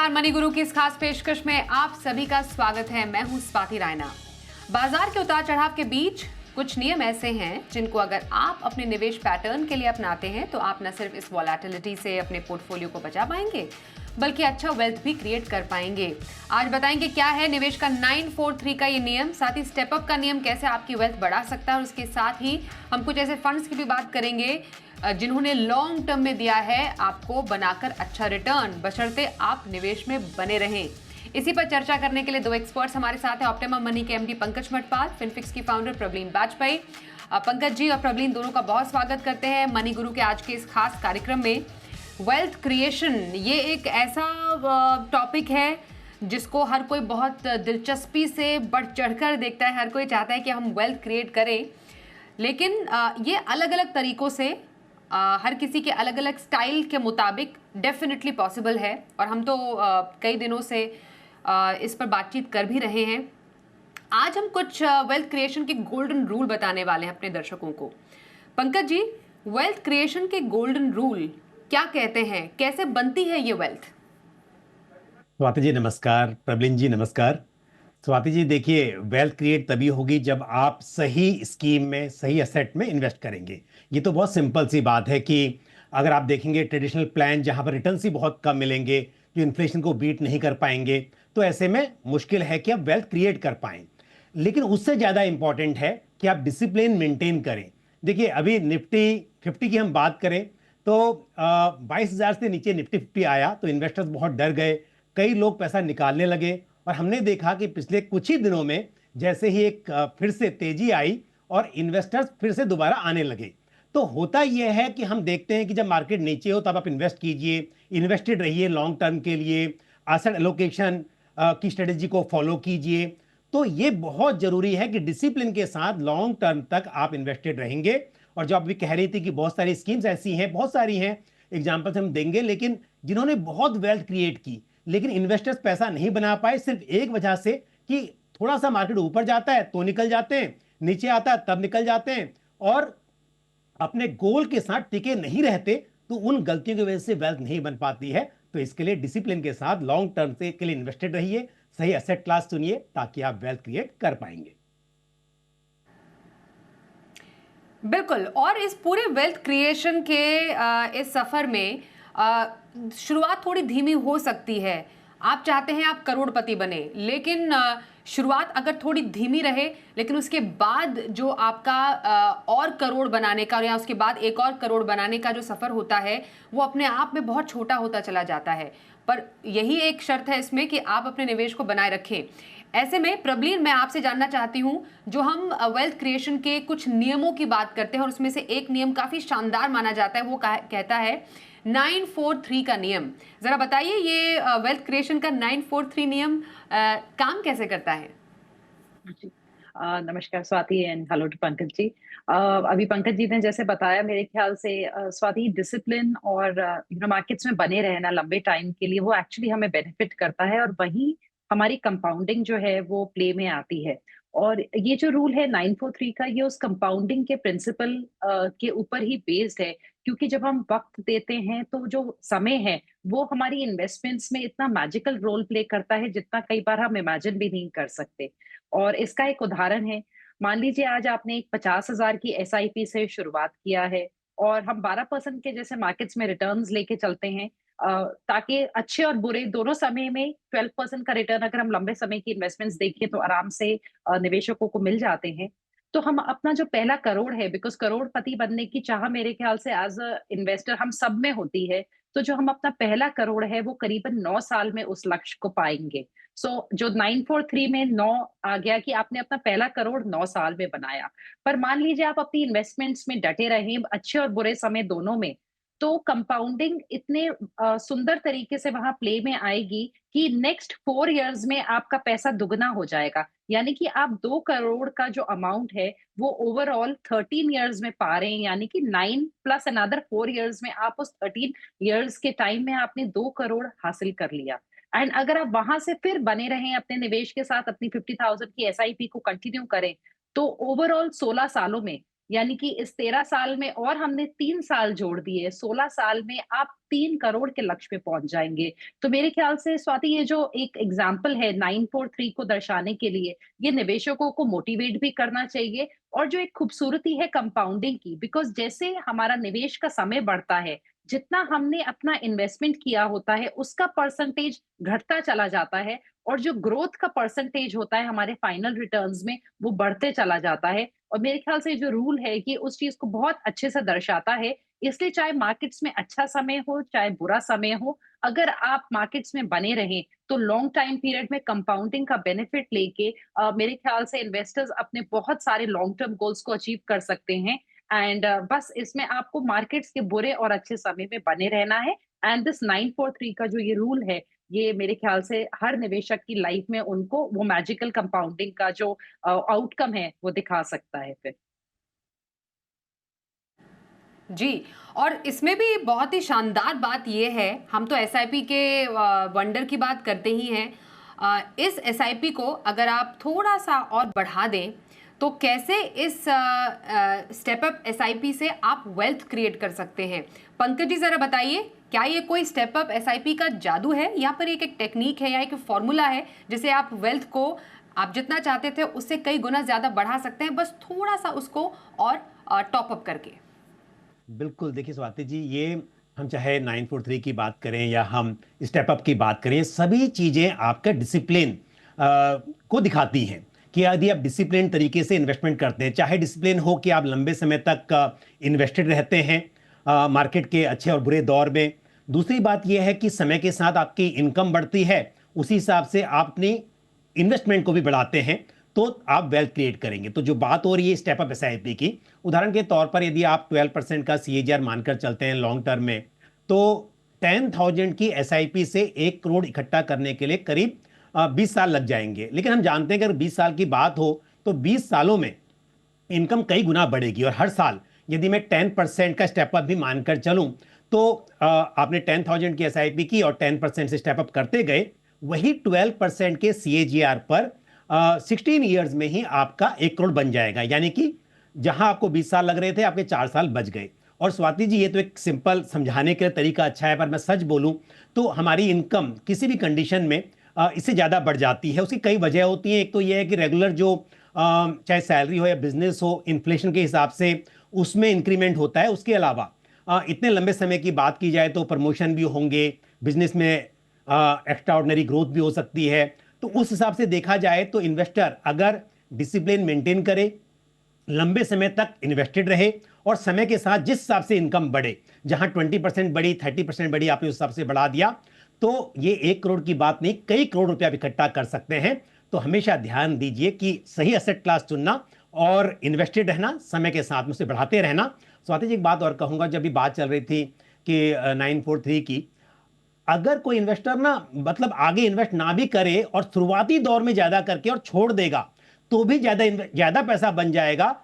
नमस्कार, मनी गुरु की इस खास पेशकश में आप सभी का स्वागत है। मैं हूं स्वाति रायना। बाजार के उतार चढ़ाव के बीच कुछ नियम ऐसे हैं जिनको अगर आप अपने निवेश पैटर्न के लिए अपनाते हैं तो आप न सिर्फ इस वॉलेटिलिटी से अपने पोर्टफोलियो को बचा पाएंगे बल्कि अच्छा वेल्थ भी क्रिएट कर पाएंगे। आज बताएंगे क्या है निवेश का 943 का ये नियम, साथ ही स्टेप अप का नियम कैसे आपकी वेल्थ बढ़ा सकता है, और उसके साथ ही हम कुछ ऐसे फंड्स की भी बात करेंगे जिन्होंने लॉन्ग टर्म में दिया है आपको बनाकर अच्छा रिटर्न, बशर्ते आप निवेश में बने रहें। इसी पर चर्चा करने के लिए दो एक्सपर्ट्स हमारे साथ हैं। ऑप्टिमम मनी के एमडी पंकज मटपाल, फिनफिक्स की फाउंडर प्रबलीन बाजपेयी। पंकज जी और प्रबलीन दोनों का बहुत स्वागत करते हैं मनी गुरु के आज के इस खास कार्यक्रम में। वेल्थ क्रिएशन ये एक ऐसा टॉपिक है जिसको हर कोई बहुत दिलचस्पी से बढ़ चढ़कर देखता है। हर कोई चाहता है कि हम वेल्थ क्रिएट करें, लेकिन ये अलग अलग तरीकों से हर किसी के अलग अलग स्टाइल के मुताबिक डेफिनेटली पॉसिबल है, और हम तो कई दिनों से इस पर बातचीत कर भी रहे हैं। आज हम कुछ वेल्थ क्रिएशन के गोल्डन रूल बताने वाले हैं अपने दर्शकों को। पंकज जी, वेल्थ क्रिएशन के गोल्डन रूल क्या कहते हैं, कैसे बनती है ये वेल्थ? स्वाति जी नमस्कार, प्रबलीन जी नमस्कार। स्वाति जी देखिए, वेल्थ क्रिएट तभी होगी जब आप सही स्कीम में, सही एसेट में इन्वेस्ट करेंगे। ये तो बहुत सिंपल सी बात है कि अगर आप देखेंगे ट्रेडिशनल प्लान जहां पर रिटर्न ही बहुत कम मिलेंगे, जो इन्फ्लेशन को बीट नहीं कर पाएंगे, तो ऐसे में मुश्किल है कि आप वेल्थ क्रिएट कर पाएं। लेकिन उससे ज़्यादा इंपॉर्टेंट है कि आप डिसिप्लिन मेंटेन करें। देखिए, अभी निफ्टी 50 की हम बात करें तो 22,000 से नीचे निफ्टी 50 आया तो इन्वेस्टर्स बहुत डर गए, कई लोग पैसा निकालने लगे, और हमने देखा कि पिछले कुछ ही दिनों में जैसे ही एक फिर से तेजी आई और इन्वेस्टर्स फिर से दोबारा आने लगे। तो होता यह है कि हम देखते हैं कि जब मार्केट नीचे हो तब आप इन्वेस्ट कीजिए, इन्वेस्टेड रहिए लॉन्ग टर्म के लिए, एसेट एलोकेशन की स्ट्रेटेजी को फॉलो कीजिए। तो ये बहुत जरूरी है कि डिसिप्लिन के साथ लॉन्ग टर्म तक आप इन्वेस्टेड रहेंगे। और जो आप भी कह रही थी कि बहुत सारी स्कीम्स ऐसी हैं, बहुत सारी हैं, एग्जाम्पल्स हम देंगे, लेकिन जिन्होंने बहुत वेल्थ क्रिएट की लेकिन इन्वेस्टर्स पैसा नहीं बना पाए सिर्फ एक वजह से कि थोड़ा सा मार्केट ऊपर जाता है तो निकल जाते हैं, नीचे आता है तब निकल जाते हैं, और अपने गोल के साथ टिके नहीं रहते, तो उन गलतियों की वजह से वेल्थ नहीं बन पाती है। तो इसके लिए डिसिप्लिन के साथ लॉन्ग टर्म से के लिए इन्वेस्टेड रहिए, सही एसेट क्लास चुनिए ताकि आप वेल्थ क्रिएट कर पाएंगे। बिल्कुल। और इस पूरे वेल्थ क्रिएशन के इस सफर में शुरुआत थोड़ी धीमी हो सकती है। आप चाहते हैं आप करोड़पति बने, लेकिन शुरुआत अगर थोड़ी धीमी रहे, लेकिन उसके बाद जो आपका और करोड़ बनाने का या उसके बाद एक और करोड़ बनाने का जो सफर होता है वो अपने आप में बहुत छोटा होता चला जाता है। पर यही एक शर्त है इसमें कि आप अपने निवेश को बनाए रखें। ऐसे में प्रबलीन, मैं आपसे जानना चाहती हूं, जो हम वेल्थ क्रिएशन के कुछ नियमों की बात करते हैं और उसमें से एक नियम काफी शानदार माना जाता है, वो कहता है 943 का नियम। जरा बताइए ये वेल्थ क्रिएशन का 943 नियम काम कैसे करता है? जी। नमस्कार Swati and hello to Pankaj ji. अभी पंकज जी ने जैसे बताया, मेरे ख्याल से स्वाति, डिसिप्लिन और मार्केट्स में बने रहना लंबे टाइम के लिए वो एक्चुअली हमें बेनिफिट करता है, और वही हमारी कंपाउंडिंग जो है वो प्ले में आती है। और ये जो रूल है 943 का, ये उस कंपाउंडिंग के प्रिंसिपल के ऊपर ही बेस्ड है, क्योंकि जब हम वक्त देते हैं तो जो समय है वो हमारी इन्वेस्टमेंट्स में इतना मैजिकल रोल प्ले करता है जितना कई बार हम इमेजिन भी नहीं कर सकते। और इसका एक उदाहरण है, मान लीजिए आज आपने एक 50,000 की एसआईपी से शुरुआत किया है और हम 12% के जैसे मार्केट्स में रिटर्न्स लेके चलते हैं, ताकि अच्छे और बुरे दोनों समय में 12% का रिटर्न अगर हम लंबे समय की इन्वेस्टमेंट्स देखें तो आराम से निवेशकों को मिल जाते हैं। तो हम अपना जो पहला करोड़ है, बिकॉज करोड़पति बनने की चाह मेरे ख्याल से एज अ इन्वेस्टर हम सब में होती है, तो जो हम अपना पहला करोड़ है वो करीबन 9 साल में उस लक्ष्य को पाएंगे। जो 943 में 9 आ गया कि आपने अपना पहला करोड़ 9 साल में बनाया। पर मान लीजिए आप अपनी इन्वेस्टमेंट्स में डटे रहें अच्छे और बुरे समय दोनों में, तो कंपाउंडिंग इतने सुंदर तरीके से वहां प्ले में आएगी कि नेक्स्ट 4 इयर्स में आपका पैसा दुगना हो जाएगा। यानी कि आप 2 करोड़ का जो अमाउंट है वो ओवरऑल 13 इयर्स में पा रहे हैं, यानी कि 9 प्लस अनदर 4 इयर्स में आप उस 13 इयर्स के टाइम में आपने 2 करोड़ हासिल कर लिया। एंड अगर आप वहां से फिर बने रहें अपने निवेश के साथ, अपनी 50,000 की एसआईपी को कंटिन्यू करें, तो ओवरऑल 16 सालों में यानी कि इस 13 साल में और हमने 3 साल जोड़ दिए, 16 साल में आप 3 करोड़ के लक्ष्य पे पहुँच जाएँगे। तो मेरे ख्याल से स्वाति ये जो एक एग्ज़ाम्पल है 943 को दर्शाने के लिए, ये निवेशकों को मोटिवेट भी करना चाहिए और जो एक खूबसूरती है कंपाउंडिंग की, बिकॉज़ जैसे हमारा निवेश का समय बढ़ता है, जितना हमने अपना इन्वेस्टमेंट किया होता है, उसका परसेंटेज घटता चला जाता है और जो ग्रोथ का परसेंटेज होता है हमारे फाइनल रिटर्न्स में, वो बढ़ते चला जाता है। और मेरे ख्याल से जो रूल है, ये उस चीज़ को बहुत अच्छे से दर्शाता है। इसलिए चाहे मार्केट्स में अच्छा समय हो, चाहे बुरा समय हो, अगर आप मार्केट्स में बने रहें, तो लॉन्ग टाइम पीरियड में कंपाउंडिंग का बेनिफिट लेके मेरे ख्याल से इन्वेस्टर्स अपने बहुत सारे लॉन्ग टर्म गोल्स को अचीव कर सकते हैं। एंड बस इसमें आपको मार्केट्स के बुरे और अच्छे समय में बने रहना है। एंड दिस 943 का जो ये रूल है, ये मेरे ख्याल से हर निवेशक की लाइफ में उनको वो मैजिकल कंपाउंडिंग का जो आउटकम है, वो दिखा सकता है फिर। जी, और इसमें भी बहुत ही शानदार बात ये है, हम तो एसआईपी के वंडर की बात करते ही हैं। इस एसआईपी को अगर आप थोड़ा-सा और बढ़ा दें, तो कैसे इस स्टेप अप एसआईपी से आप वेल्थ क्रिएट कर सकते हैं? पंकज जी ज़रा बताइए, क्या ये कोई स्टेप अप एसआईपी का जादू है या फिर एक टेक्नीक है या एक फ़ॉर्मूला है, जिससे आप वेल्थ को आप जितना चाहते थे उससे कई गुना ज़्यादा बढ़ा सकते हैं, बस थोड़ा-सा उसको और टॉप अप करके? बिल्कुल, देखिए स्वाति जी, ये हम चाहे 943 की बात करें या हम स्टेप अप की बात करें, सभी चीज़ें आपका डिसिप्लिन को दिखाती हैं कि यदि आप डिसिप्लिन तरीके से इन्वेस्टमेंट करते हैं, चाहे डिसिप्लिन हो कि आप लंबे समय तक इन्वेस्टेड रहते हैं मार्केट के अच्छे और बुरे दौर में। दूसरी बात यह है कि समय के साथ आपकी इनकम बढ़ती है, उसी हिसाब से आप अपनी इन्वेस्टमेंट को भी बढ़ाते हैं, तो आप वेल्थ क्रिएट करेंगे। तो जो बात हो रही है स्टेप अप एसआईपी की, उदाहरण के तौर पर यदि आप 12% का सीएजीआर मानकर चलते हैं लॉन्ग टर्म में, तो 10,000 की एसआईपी से 1 करोड़ इकट्ठा करने के लिए करीब 20 साल लग जाएंगे। लेकिन हम जानते हैं कि अगर 20 साल की बात हो तो 20 सालों में इनकम कई गुना बढ़ेगी और हर साल यदि मैं 10% का स्टेप अप भी मानकर चलूं, तो आपने 10,000 की एसआईपी की और 10% से स्टेप अप करते गए, वही 12% के सीएजीआर पर 16 ईयर्स में ही आपका 1 करोड़ बन जाएगा। यानी कि जहां आपको 20 साल लग रहे थे, आपके 4 साल बच गए। और स्वाति जी, ये तो एक सिंपल समझाने के तरीका अच्छा है, पर मैं सच बोलूं तो हमारी इनकम किसी भी कंडीशन में इससे ज़्यादा बढ़ जाती है। उसकी कई वजह होती हैं। एक तो ये है कि रेगुलर जो चाहे सैलरी हो या बिजनेस हो, इन्फ्लेशन के हिसाब से उसमें इंक्रीमेंट होता है। उसके अलावा इतने लंबे समय की बात की जाए तो प्रमोशन भी होंगे, बिजनेस में एक्स्ट्रा ऑर्डिनरी ग्रोथ भी हो सकती है। तो उस हिसाब से देखा जाए तो इन्वेस्टर अगर डिसिप्लिन मेंटेन करे, लंबे समय तक इन्वेस्टेड रहे और समय के साथ जिस हिसाब से इनकम बढ़े, जहां 20% बढ़ी, 30% बढ़ी, आपने उस हिसाब से बढ़ा दिया, तो ये 1 करोड़ की बात नहीं, कई करोड़ रुपया इकट्ठा कर सकते हैं। तो हमेशा ध्यान दीजिए कि सही एसेट क्लास चुनना और इन्वेस्टेड रहना, समय के साथ में उसे बढ़ाते रहना। स्वाति जी, एक बात और कहूंगा, जब भी बात चल रही थी कि 943 की, अगर कोई इन्वेस्टर ना मतलब आगे इन्वेस्ट ना भी करे और शुरुआती दौर में ज्यादा करके और छोड़ देगा, तो भी ज्यादा पैसा बन जाएगा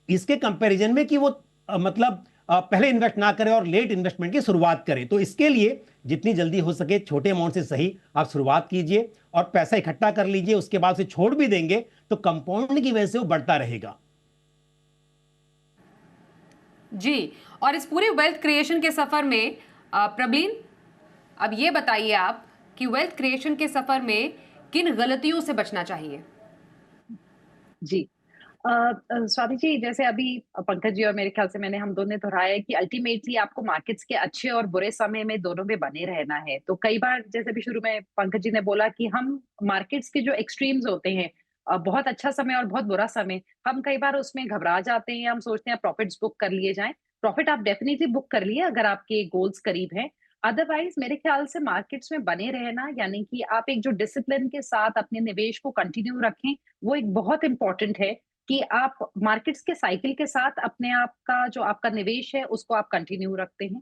इसके कंपैरिजन में कि वो मतलब पहले इन्वेस्ट ना करे और लेट इन्वेस्टमेंट की शुरुआत करे। तो इसके लिए जितनी जल्दी हो सके छोटे अमाउंट से सही आप शुरुआत कीजिए और पैसा इकट्ठा कर लीजिए, उसके बाद से छोड़ भी देंगे तो कंपाउंड की वजह से वो बढ़ता रहेगा। जी, और इस पूरे वेल्थ क्रिएशन के सफर में प्रवीण, अब ये बताइए आप कि वेल्थ क्रिएशन के सफर में किन गलतियों से बचना चाहिए? जी। स्वाति जी, जैसे अभी पंकज जी और मेरे ख्याल से हम दोनों ने दोहराया है कि अल्टीमेटली आपको मार्केट्स के अच्छे और बुरे समय में दोनों में बने रहना है। तो कई बार जैसे अभी शुरू में पंकज जी ने बोला कि हम मार्केट्स के जो एक्सट्रीम्स होते हैं, बहुत अच्छा समय और बहुत बुरा समय, हम कई बार उसमें घबरा जाते हैं, हम सोचते हैं प्रॉफिट्स बुक कर लिए जाएँ। प्रॉफिट आप डेफिनिटली बुक कर लिए अगर आपके गोल्स करीब हैं। अदरवाइज़ मेरे ख्याल से मार्केट्स में बने रहना, यानी कि आप एक जो डिसिप्लिन के साथ अपने निवेश को कंटिन्यू रखें, वो एक बहुत इम्पोर्टेंट है। कि आप मार्केट्स के साइकिल के साथ अपने आप का जो आपका निवेश है उसको आप कंटिन्यू रखते हैं।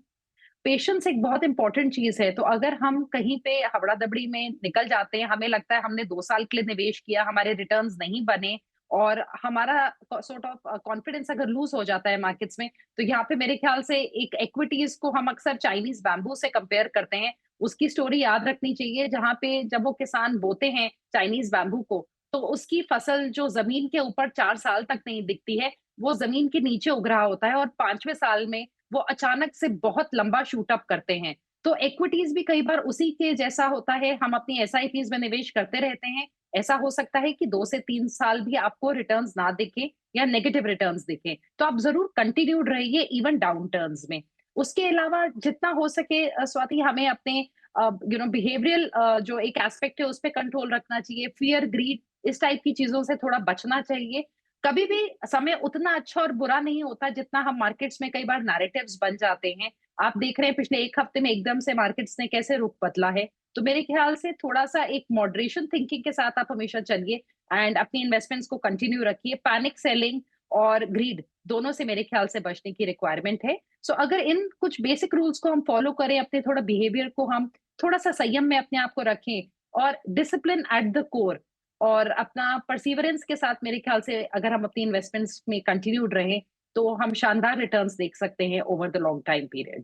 पेशेंस एक बहुत इंपॉर्टेंट चीज है। तो अगर हम कहीं पे हबड़ा-दबड़ी में निकल जाते हैं, हमें लगता है हमने 2 साल के लिए निवेश किया, हमारे रिटर्न्स नहीं बने और हमारा सॉर्ट ऑफ कॉन्फिडेंस अगर लूज़ हो जाता है मार्केट्स में, तो यहाँ पे मेरे ख्याल से एक इक्विटीज़ को हम अक्सर चाइनीज़ बैम्बू से कंपेयर करते हैं। उसकी स्टोरी याद रखनी चाहिए, जहाँ पे जब वो किसान बोते हैं चाइनीज़ बैम्बू को, तो उसकी फसल जो ज़मीन के ऊपर 4 साल तक नहीं दिखती है, वो जमीन के नीचे उग रहा होता है और 5वें साल में वो अचानक से बहुत लंबा शूट अप करते हैं। तो इक्विटीज भी कई बार उसी के जैसा होता है, हम अपनी एसआईपीज में निवेश करते रहते हैं। ऐसा हो सकता है कि 2 से 3 साल भी आपको रिटर्न्स ना दिखे या नेगेटिव रिटर्न्स दिखे, तो आप ज़रूर कंटिन्यूड रहिए इवन डाउन टर्न्स में। उसके अलावा जितना हो सके स्वाति, हमें अपने बिहेवियरल जो एक एस्पेक्ट है उस पे कंट्रोल रखना चाहिए। फ़ियर, ग्रीड इस टाइप की चीज़ों से थोड़ा बचना चाहिए। कभी भी समय उतना अच्छा और बुरा नहीं होता जितना हम मार्केट्स में कई बार नैरेटिव्स बन जाते हैं। आप देख रहे हैं पिछले 1 हफ्ते में एकदम से मार्केट्स ने कैसे रुख बदला है। तो मेरे ख्याल से थोड़ा-सा एक मॉडरेशन थिंकिंग के साथ आप हमेशा चलिए एंड अपनी इन्वेस्टमेंट्स को कंटिन्यू रखिए। पैनिक सेलिंग और ग्रीड दोनों से मेरे ख्याल से बचने की रिक्वायरमेंट है। सो अगर इन कुछ बेसिक रूल्स को हम फॉलो करें, अपने थोड़ा बिहेवियर को हम थोड़ा-सा संयम में अपने आप को रखें और डिसिप्लिन एट द कोर और अपना परसीवरेंस के साथ मेरे ख्याल से अगर हम अपनी इन्वेस्टमेंट्स में कंटिन्यूड रहें, तो हम शानदार रिटर्न्स देख सकते हैं over the long time period.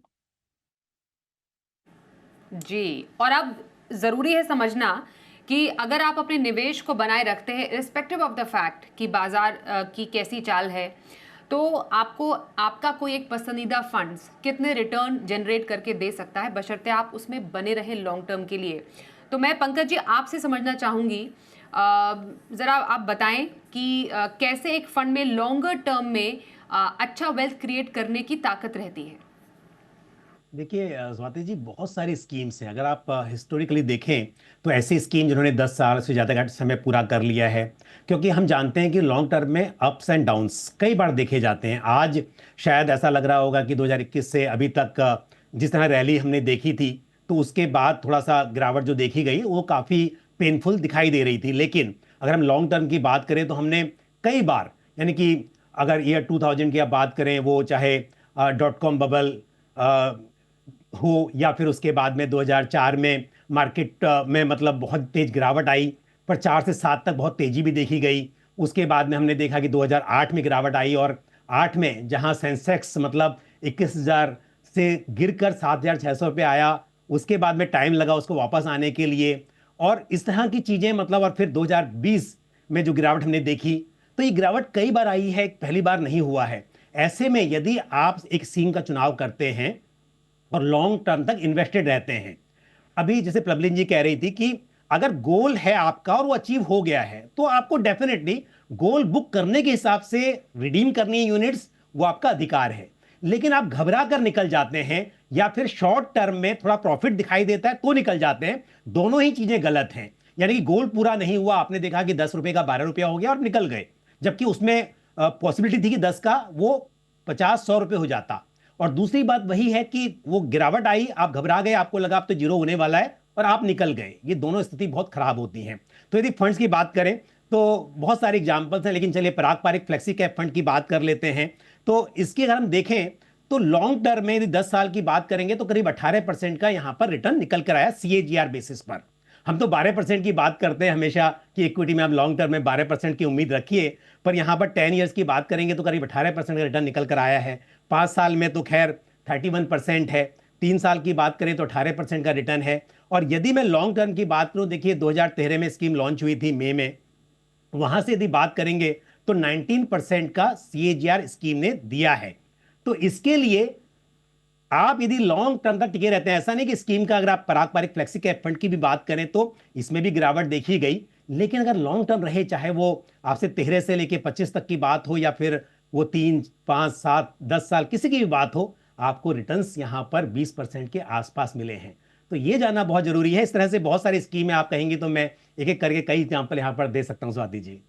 जी, और अब ज़रूरी है समझना कि अगर आप अपने निवेश को बनाए रखते हैं रिस्पेक्टिव ऑफ द फैक्ट कि बाज़ार की कैसी चाल है, तो आपको आपका कोई एक पसंदीदा फंड्स कितने रिटर्न जनरेट करके दे सकता है, बशर्ते आप उसमें बने रहें लॉन्ग टर्म के लिए। तो मैं पंकज जी आपसे समझना चाहूँगी, ज़रा आप बताएं कि कैसे एक फंड में लॉन्गर टर्म में अच्छा वेल्थ क्रिएट करने की ताकत रहती है। देखिए स्वाति जी, बहुत सारी स्कीम्स हैं। अगर आप हिस्टोरिकली देखें तो ऐसी स्कीम जिन्होंने 10 साल से ज़्यादा का समय पूरा कर लिया है, क्योंकि हम जानते हैं कि लॉन्ग टर्म में अप्स एंड डाउन्स कई बार देखे जाते हैं। आज शायद ऐसा लग रहा होगा कि 2021 से अभी तक जिस तरह रैली हमने देखी थी, तो उसके बाद थोड़ा सा गिरावट जो देखी गई वो काफ़ी पेनफुल दिखाई दे रही थी। लेकिन अगर हम लॉन्ग टर्म की बात करें तो हमने कई बार, यानी कि अगर ईयर 2000 की आप बात करें, वो चाहे .com बबल हो या फिर उसके बाद में 2004 में मार्केट में मतलब बहुत तेज गिरावट आई, पर 4 से 7 तक बहुत तेजी भी देखी गई। उसके बाद में हमने देखा कि 2008 में गिरावट आई और 8 में जहां सेंसेक्स मतलब 21,000 से गिरकर 7,600 पे आया, उसके बाद में टाइम लगा उसको वापस आने के लिए। और इस तरह की चीजें मतलब, और फिर 2020 में जो गिरावट हमने देखी, तो ये गिरावट कई बार आई है, पहली बार नहीं हुआ है। ऐसे में यदि आप एक स्कीम का चुनाव करते हैं और लॉन्ग टर्म तक इन्वेस्टेड रहते हैं, अभी जैसे प्रबलिन जी कह रही थी कि अगर गोल है आपका और वो अचीव हो गया है, तो आपको डेफिनेटली गोल बुक करने के हिसाब से रिडीम करनी है यूनिट्स, वो आपका अधिकार है। लेकिन आप घबरा कर निकल जाते हैं या फिर शॉर्ट टर्म में थोड़ा प्रॉफिट दिखाई देता है तो निकल जाते हैं, दोनों ही चीजें गलत हैं। यानी कि गोल पूरा नहीं हुआ, आपने देखा कि 10 रुपए का 12 रुपया हो गया और निकल गए, जबकि उसमें पॉसिबिलिटी थी कि 10 का वो 50-100 रुपए हो जाता। और दूसरी बात वही है कि वो गिरावट आई, आप घबरा गए, आपको लगा अब तो जीरो होने वाला है और आप निकल गए। ये दोनों स्थिति बहुत खराब होती हैं। तो यदि फंड्स की बात करें तो बहुत सारे एग्जांपल्स हैं, लेकिन चलिए पारंपरिक फ्लेक्सी कैप फंड की बात कर लेते हैं। तो इसकी अगर हम देखें तो लॉन्ग टर्म में यदि 10 साल की बात करेंगे तो करीब 18% का यहां पर रिटर्न निकल कर आया CAGR बेसिस पर। हम तो 12% की बात करते हैं हमेशा कि इक्विटी में आप लॉन्ग टर्म में 12% की उम्मीद रखिए, पर यहां पर 10 ईयर्स की बात करेंगे तो करीब 18% का रिटर्न निकल कर आया है। 5 साल में तो खैर 31% है, 3 साल की बात करें तो 18% का रिटर्न है। और यदि मैं लॉन्ग टर्म की बात करूं, देखिए 2013 में स्कीम लॉन्च हुई थी मई में, वहां से यदि बात करेंगे तो 19% का CAGR स्कीम ने दिया है। तो इसके लिए आप यदि लॉन्ग टर्म तक टिके रहते हैं, ऐसा नहीं कि स्कीम का, अगर आप पारंपरिक फ्लेक्सी कैप फंड की भी बात करें तो इसमें भी गिरावट देखी गई, लेकिन अगर लॉन्ग टर्म रहे, चाहे वो आपसे 13 से लेके 25 तक की बात हो या फिर वो 3, 5, 7, 10 साल किसी की भी बात हो, आपको रिटर्न्स यहां पर 20% के आसपास मिले हैं। तो ये जानना बहुत जरूरी है। इस तरह से बहुत सारी स्कीमें आप कहेंगे तो मैं एक एक करके कई एग्जाम्पल यहां पर दे सकता हूं स्वाति जी।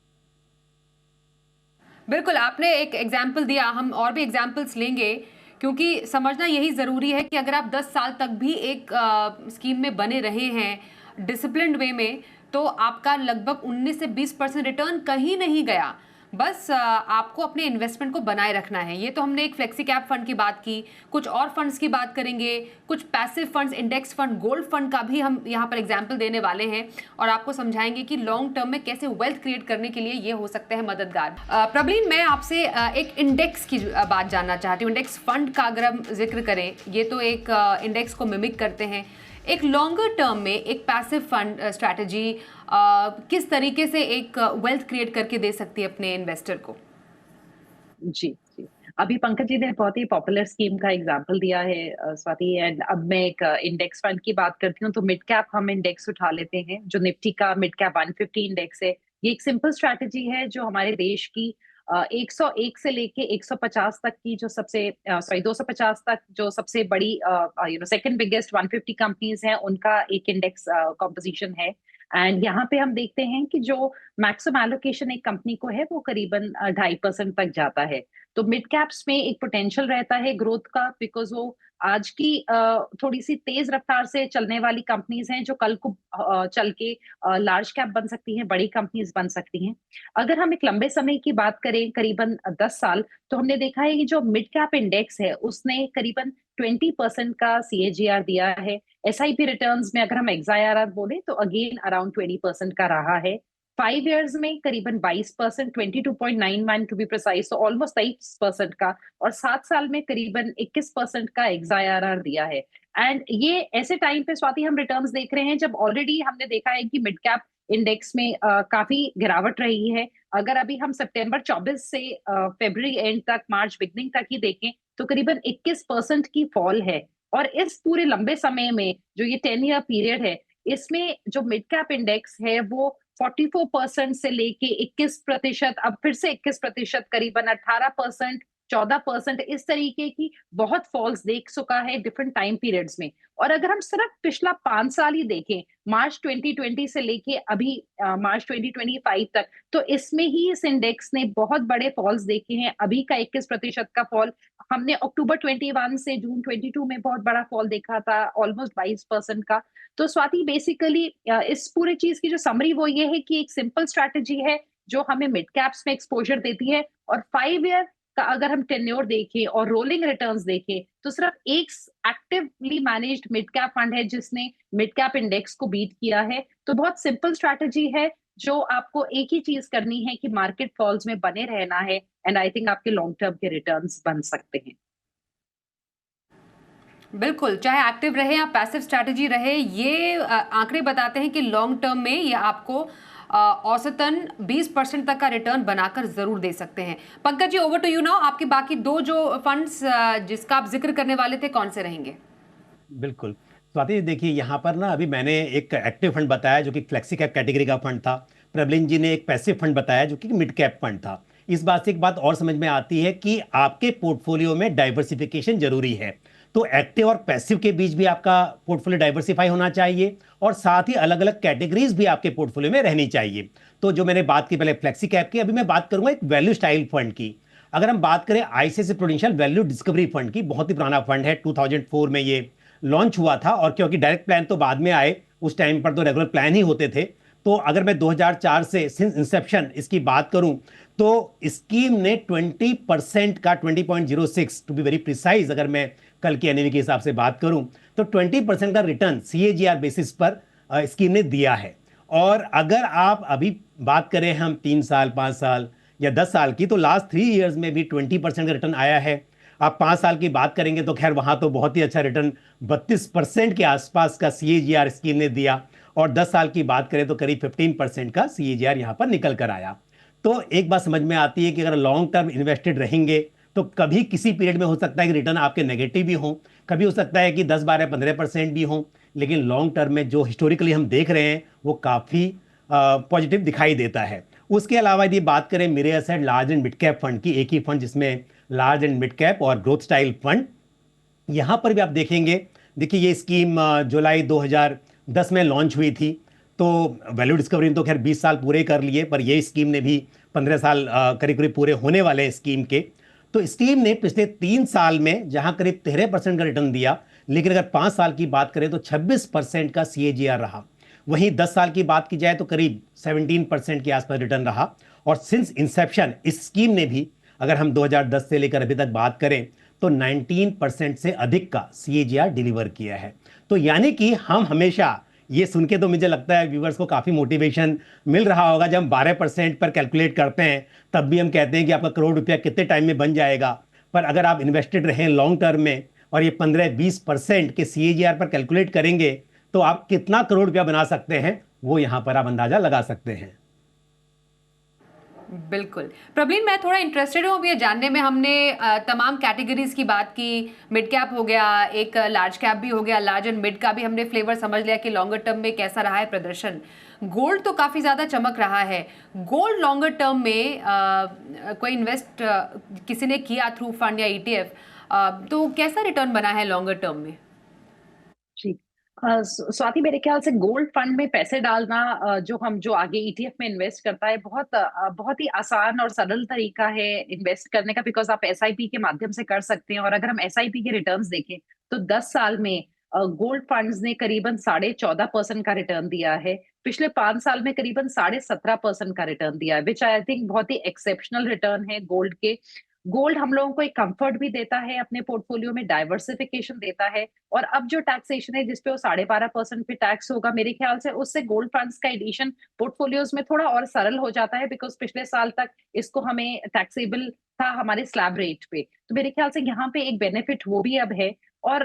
बिल्कुल, आपने एक एग्जाम्पल दिया, हम और भी एग्जाम्पल्स लेंगे, क्योंकि समझना यही ज़रूरी है कि अगर आप 10 साल तक भी एक स्कीम में बने रहे हैं डिसिप्लिन्ड वे में, तो आपका लगभग 19 से 20% रिटर्न कहीं नहीं गया। बस आपको अपने इन्वेस्टमेंट को बनाए रखना है। ये तो हमने एक फ्लेक्सी कैप फंड की बात की, कुछ और फंड्स की बात करेंगे, कुछ passive funds, index fund, gold fund का भी हम यहाँ पर एग्जाम्पल देने वाले हैं और आपको समझाएंगे कि लॉन्ग टर्म में कैसे वेल्थ क्रिएट करने के लिए ये हो सकते हैं मददगार। प्रबलीन, मैं आपसे एक इंडेक्स की बात जानना चाहती हूँ। इंडेक्स फंड का अगर हम जिक्र करें, ये तो एक इंडेक्स को मिमिक करते हैं। एक लॉन्गर टर्म में एक पैसिव फंड स्ट्रैटेजी किस तरीके से एक वेल्थ क्रिएट करके दे सकती है अपने इन्वेस्टर को? जी, जी। अभी पंकज जी ने बहुत ही पॉपुलर स्कीम का एग्जांपल दिया है स्वाति, एंड अब मैं एक इंडेक्स फंड की बात करती हूँ, तो मिड कैप हम इंडेक्स उठा लेते हैं, जो निफ्टी का मिड कैप 150 इंडेक्स है। ये एक सिंपल स्ट्रैटेजी है जो हमारे देश की 101 से लेके 150 तक की जो सबसे 250 तक जो सबसे बड़ी सेकंड बिगेस्ट 150 कंपनीज हैं, उनका एक इंडेक्स कॉम्पोजिशन है। एंड यहाँ पे हम देखते हैं कि जो मैक्सिमम एलोकेशन एक कंपनी को है वो करीबन 2.5% तक जाता है। तो मिड कैप्स में एक पोटेंशियल रहता है ग्रोथ का, बिकॉज वो आज की थोड़ी सी तेज रफ्तार से चलने वाली कंपनीज हैं जो कल को चल के लार्ज कैप बन सकती हैं, बड़ी कंपनीज बन सकती हैं। अगर हम एक लंबे समय की बात करें, करीबन 10 साल, तो हमने देखा है कि जो मिड कैप इंडेक्स है उसने करीबन 20% का CAGR दिया है। SIP रिटर्न्स में अगर हम XIRR बोले तो अगेन अराउंड 20% का रहा है। 5 इयर्स में करीबन 22%, 22.91 टू बी प्रिसाइज, तो ऑलमोस्ट 23% का। और 7 साल में करीबन 21% का XIRR दिया है। एंड ये ऐसे टाइम पे स्वाति हम रिटर्न्स देख रहे हैं जब ऑलरेडी हमने देखा है कि मिड कैप इंडेक्स में काफी गिरावट रही है। अगर अभी हम सितंबर 24 से फरवरी एंड तक, मार्च बिगनिंग तक ही देखें, तो करीबन 21% की फॉल है। और इस पूरे लंबे समय में जो ये 10 ईयर पीरियड है, इसमें जो मिड कैप इंडेक्स है वो 44% से लेके 21%, अब फिर से 21%, करीबन 18%, 14%, इस तरीके की बहुत फॉल्स देख चुका है डिफरेंट टाइम पीरियड्स में। और अगर हम सिर्फ पिछला 5 साल ही देखें, मार्च 2020 से लेके अभी मार्च 2025 तक, तो इसमें ही इस इंडेक्स ने बहुत बड़े फॉल्स देखे हैं। अभी का 21% का फॉल हमने अक्टूबर 21 से जून 22 में बहुत बड़ा फॉल देखा था, ऑलमोस्ट 22% का। तो स्वाति बेसिकली इस पूरे चीज की जो समरी वो ये है कि एक सिंपल स्ट्रैटेजी है जो हमें मिड कैप्स में एक्सपोजर देती है। और 5 ईयर का अगर हम टेन्योर देखें और रोलिंग रिटर्न्स देखें, तो सिर्फ एक actively managed mid cap fund है जिसने मिड कैप इंडेक्स को बीट किया है। तो बहुत सिंपल स्ट्रैटेजी है जो आपको एक ही चीज करनी है कि मार्केट फॉल्स में बने रहना है, एंड आई थिंक आपके लॉन्ग टर्म के रिटर्न्स बन सकते हैं। बिल्कुल, चाहे एक्टिव रहे या पैसिव स्ट्रैटेजी रहे, ये आंकड़े बताते हैं कि लॉन्ग टर्म में ये आपको औसतन 20% तक का रिटर्न बनाकर जरूर दे सकते हैं। Pankaj ji, over to you now. आपके बाकी दो जो फंड्स जिसका आप जिक्र करने वाले थे, कौन से रहेंगे? बिल्कुल स्वाति, देखिए यहाँ पर ना अभी मैंने एक एक्टिव फंड बताया जो कि फ्लेक्सी कैप कैटेगरी का फंड था। प्रबलिन जी ने एक पैसिव फंड बताया जो कि मिड कैप फंड था। इस बात से एक बात और समझ में आती है कि आपके पोर्टफोलियो में डाइवर्सिफिकेशन जरूरी है। तो एक्टिव और पैसिव के बीच भी आपका पोर्टफोलियो डाइवर्सिफाई होना चाहिए, और साथ ही अलग अलग कैटेगरीज भी आपके पोर्टफोलियो में रहनी चाहिए। तो जो मैंने बात की पहले फ्लेक्सी कैप की, अभी मैं बात करूंगा एक वैल्यू स्टाइल फंड की। अगर हम बात करें ICICI prudential value discovery fund की, बहुत ही पुराना फंड है, 2004 में ये लॉन्च हुआ था। और क्योंकि डायरेक्ट प्लान तो बाद में आए, उस टाइम पर तो रेगुलर प्लान ही होते थे। तो अगर मैं 2004 से सिंस इंसेप्शन इसकी बात करूं, तो स्कीम ने 20% का 20.06 टू बी वेरी प्रिसाइज, अगर मैं कल की एनएवी के हिसाब से बात करूं, तो 20% का रिटर्न CAGR बेसिस पर स्कीम ने दिया है। और अगर आप अभी बात करें हम 3 साल, 5 साल या 10 साल की, तो लास्ट 3 इयर्स में भी 20% का रिटर्न आया है। आप 5 साल की बात करेंगे तो खैर वहां तो बहुत ही अच्छा रिटर्न 32% के आसपास का CAGR स्कीम ने दिया। और 10 साल की बात करें तो करीब 15% का CAGR यहां पर निकल कर आया। तो एक बात समझ में आती है कि अगर लॉन्ग टर्म इन्वेस्टेड रहेंगे तो कभी किसी पीरियड में हो सकता है कि रिटर्न आपके नेगेटिव भी हो, कभी हो सकता है कि 10, 12, 15% भी हो, लेकिन लॉन्ग टर्म में जो हिस्टोरिकली हम देख रहे हैं वो काफ़ी पॉजिटिव दिखाई देता है। उसके अलावा यदि बात करें मेरे asset large and mid cap fund की, एक ही फंड जिसमें लार्ज एंड मिड कैप और ग्रोथ स्टाइल फंड, यहां पर भी आप देखेंगे। देखिए ये स्कीम जुलाई 2010 में लॉन्च हुई थी। तो वैल्यू डिस्कवरी ने तो खैर 20 साल पूरे कर लिए, पर ये स्कीम ने भी 15 साल करीब करीब पूरे होने वाले हैं स्कीम के। तो स्कीम ने पिछले 3 साल में जहां करीब 13% का रिटर्न दिया, लेकिन अगर 5 साल की बात करें तो 26% का CAGR रहा। वहीं 10 साल की बात की जाए तो करीब 17% के आसपास रिटर्न रहा। और सिंस इंसेप्शन इस स्कीम ने भी, अगर हम 2010 से लेकर अभी तक बात करें, तो 19% से अधिक का CAGR डिलीवर किया है। तो यानी कि हम हमेशा, ये सुन के तो मुझे लगता है व्यूअर्स को काफ़ी मोटिवेशन मिल रहा होगा, जब हम 12% पर कैलकुलेट करते हैं तब भी हम कहते हैं कि आपका करोड़ रुपया कितने टाइम में बन जाएगा। पर अगर आप इन्वेस्टेड रहें लॉन्ग टर्म में और ये 15-20% के CAGR पर कैलकुलेट करेंगे तो आप कितना करोड़ रुपया बना सकते हैं, वो यहाँ पर आप अंदाजा लगा सकते हैं। बिल्कुल। प्रवीण, मैं थोड़ा इंटरेस्टेड हूँ अब ये जानने में। हमने तमाम कैटेगरीज की बात की, मिड कैप हो गया, एक लार्ज कैप भी हो गया, लार्ज एंड मिड का भी हमने फ्लेवर समझ लिया कि लॉन्गर टर्म में कैसा रहा है प्रदर्शन। गोल्ड तो काफ़ी ज़्यादा चमक रहा है। गोल्ड लॉन्गर टर्म में कोई इन्वेस्ट किसी ने किया थ्रू फंड या ईटीएफ, तो कैसा रिटर्न बना है लॉन्गर टर्म में? जी। स्वाति, मेरे ख्याल से गोल्ड फंड में पैसे डालना, जो आगे ईटीएफ में इन्वेस्ट करता है, बहुत ही आसान और सरल तरीका है इन्वेस्ट करने का, बिकॉज आप एसआईपी के माध्यम से कर सकते हैं। और अगर हम एसआईपी के रिटर्न्स देखें तो 10 साल में गोल्ड फंड्स ने करीबन 14.5% का रिटर्न दिया है। पिछले 5 साल में करीबन 17.5% का रिटर्न दिया है, विच आई थिंक बहुत ही एक्सेप्शनल रिटर्न है गोल्ड के। गोल्ड हम लोगों को एक कंफर्ट भी देता है, अपने पोर्टफोलियो में डाइवर्सिफिकेशन देता है। और अब जो टैक्सेशन है जिसपे वो 12.5% पे टैक्स होगा, मेरे ख्याल से उससे गोल्ड फंड्स का एडिशन पोर्टफोलियोज में थोड़ा और सरल हो जाता है, बिकॉज पिछले साल तक इसको हमें टैक्सेबल था हमारे स्लैब रेट पे। तो मेरे ख्याल से यहाँ पे एक बेनिफिट वो भी अब है। और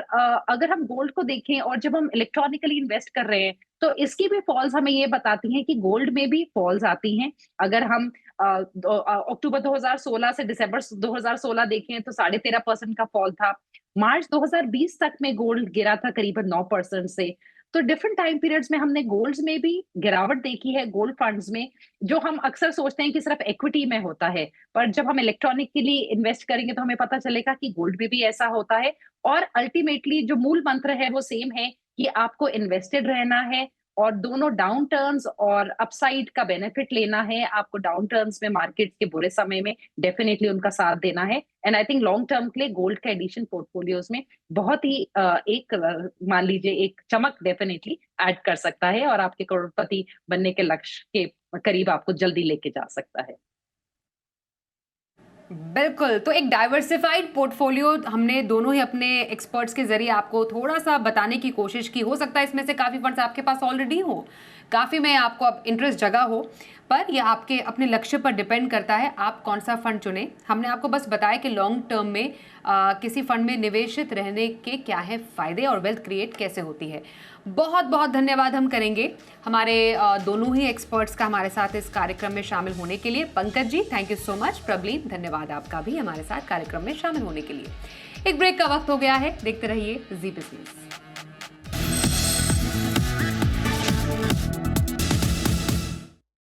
अगर हम गोल्ड को देखें और जब हम इलेक्ट्रॉनिकली इन्वेस्ट कर रहे हैं, तो इसकी भी फॉल्स हमें ये बताती हैं कि गोल्ड में भी फॉल्स आती हैं। अगर हम अक्टूबर 2016 से दिसंबर 2016 देखें तो 13.5% का फॉल था। मार्च 2020 तक में गोल्ड गिरा था करीबन 9% से। तो डिफरेंट टाइम पीरियड्स में हमने गोल्ड्स में भी गिरावट देखी है, गोल्ड फंड्स में, जो हम अक्सर सोचते हैं कि सिर्फ इक्विटी में होता है। पर जब हम इलेक्ट्रॉनिकली इन्वेस्ट करेंगे तो हमें पता चलेगा कि गोल्ड में भी ऐसा होता है। और अल्टीमेटली जो मूल मंत्र है वो सेम है कि आपको इन्वेस्टेड रहना है और दोनों डाउन टर्न्स और अपसाइड का बेनिफिट लेना है। आपको डाउन टर्न्स में, मार्केट के बुरे समय में डेफिनेटली उनका साथ देना है। And I think long term के लिए गोल्ड का एडिशन पोर्टफोलियोज में बहुत ही मान लीजिए एक चमक डेफिनेटली ऐड कर सकता है और आपके करोड़पति बनने के लक्ष्य के करीब आपको जल्दी लेके जा सकता है। बिल्कुल। तो एक डाइवर्सिफाइड पोर्टफोलियो हमने दोनों ही अपने एक्सपर्ट्स के जरिए आपको थोड़ा सा बताने की कोशिश की। हो सकता है इसमें से काफ़ी फंड्स आपके पास ऑलरेडी हो, काफ़ी में आपको अब इंटरेस्ट जगा हो, पर यह आपके अपने लक्ष्य पर डिपेंड करता है आप कौन सा फंड चुने। हमने आपको बस बताया कि लॉन्ग टर्म में किसी फंड में निवेशित रहने के क्या है फ़ायदे और वेल्थ क्रिएट कैसे होती है। बहुत बहुत धन्यवाद हम करेंगे हमारे दोनों ही एक्सपर्ट्स का हमारे साथ इस कार्यक्रम में शामिल होने के लिए। Pankaj ji, thank you so much. Praveen, धन्यवाद आपका भी हमारे साथ कार्यक्रम में शामिल होने के लिए। एक ब्रेक का वक्त हो गया है, देखते रहिए जी बिजनेस।